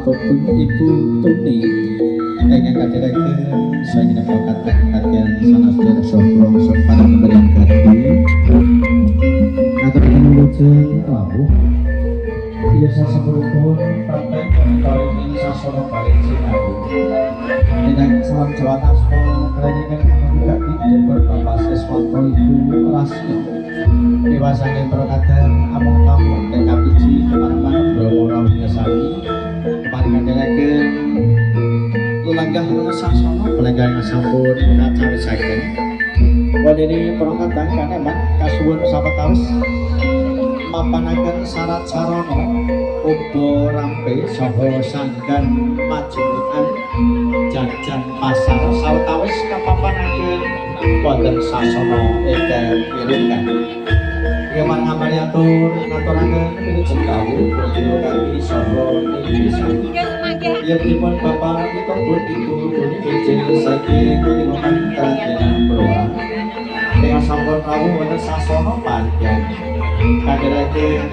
pun Ibu Tuni ingkang kadhiraken saking pangkat kaliyan sanadyan sobrang para pemberian ganti ngaturaken wilujeng rawuh iya sasampun praktek kali ini sasana bali sinau ingkang salam Jawa Taspo kaliyan juga dijemput Bapak Siswanto Ibu Rasmi dewasane prakadan amung tamu TKP kemarang-marang Bromo Rawuh Sami kemarang kadhiraken langgah sasana pelenggaran sampun kacawisaken wadene prakadan kaneman kasuwun sawetawis mapanaken syarat sarana uga rampe saha sanggan majukan jajan pasar sawetawis kapapanaken wonten sasana ingkang pilungkan Keman ngamaliatur ngaturaken wilujeng kawuh bojo kami saha inggrisan yen dipun Bapak ditembut Ibu Tuni Wijeng saking lingkungan Krajan Proa ingkang sampun rawuh wonten sasana panjang kadhiraken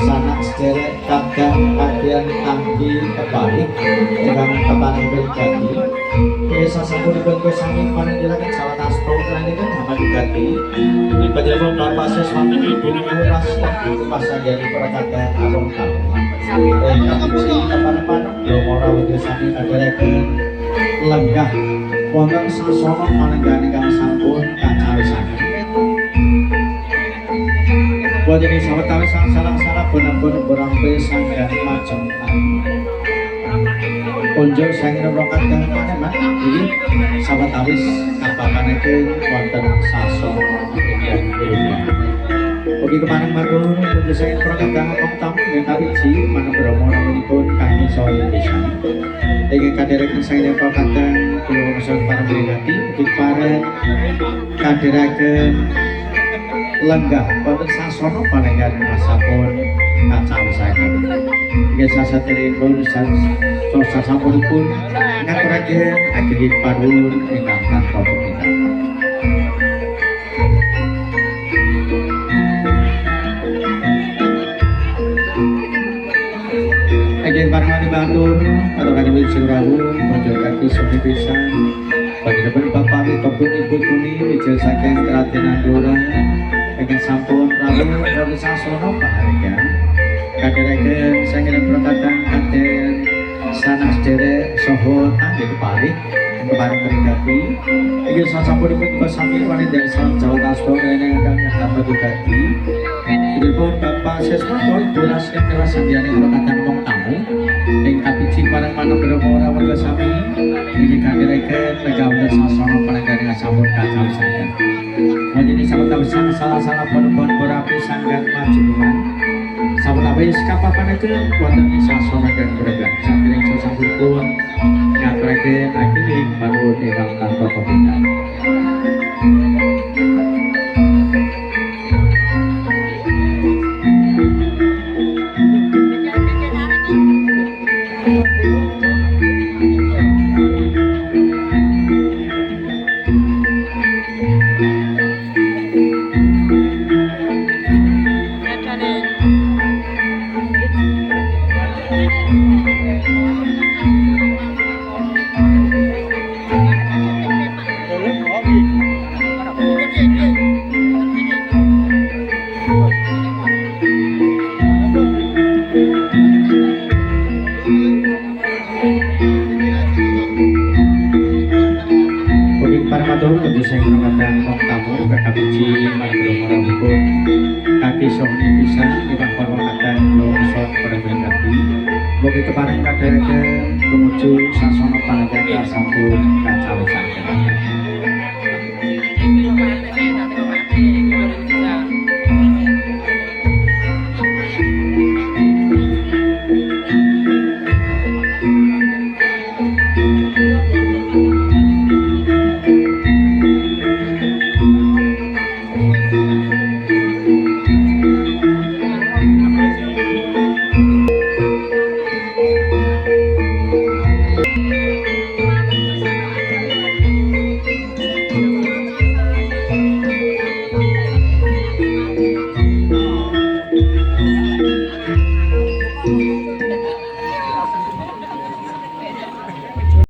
sanak sederek kadang kaliyan tangki kebalik ingkang kepareng pribadi sasampunipun sami panjenengan Jawa Taspo kaliyan Bapak Dugati panjenengan Bapak Siswanto Ibu Rasmi pasanggen perkata alung tamu ingkang kepareng Bromo Rawuh Sami kadhiraken lenggah wonten sasana panenggahan ingkang sampun kacawisaken wadene sawetawis sangsara bener-bener berampe sanggan majengan kunjung sanggen rokadan paneman iki sawetawis kapakaneking wonten sasana ingkang pilungan ugi kemareng matur kunjung sanggen rokadan ngomong tamu ingkang kawiji manung Bromo rawuhipun kami saha pisan ingkang kadhiraken sanggen rokadan kula wangsul para brigati ugi pareng kadhiraken lenggah wonten sasana panenggahan sampun kacawisaken inggih sasaderengipun sasampunipun ngaturaken ageng panuwun ingkang tanpa pepindhan ageng parang matur aturaken wilujeng rawuh bojo kaki sami pisan panjenengan Bapak Mitopun Ibu Tuni Wijeng saking Krajan Andora ingkang sampun rawuh wonten sasana pahargyan kadhiraken saking prakadan kanten sanak sederek saha tanggih kepareng kepareng pribadi inggih sasampunipun sami wanita salam Jawa Taspo ingkang Bapak Dugati dipun Bapak Siswanto Ibu Rasmi dewasane prakadan wong tamu ing kapiji pareng manung Bromo Rawuh Sami inggih kadhiraken legawon sasana panenggahan sampun kacawisaken wadene sawetawis salah-salah pon-pon borapi sanggan majukan sawetawis kapapanaken wonten sasana ingkang bergerak saking sasampun ngaturaken ageng panuwun ingkang tanpa pepindhan Mugi kepareng kadhiraken tumuju sasana panenggahan sampun kacawisaken.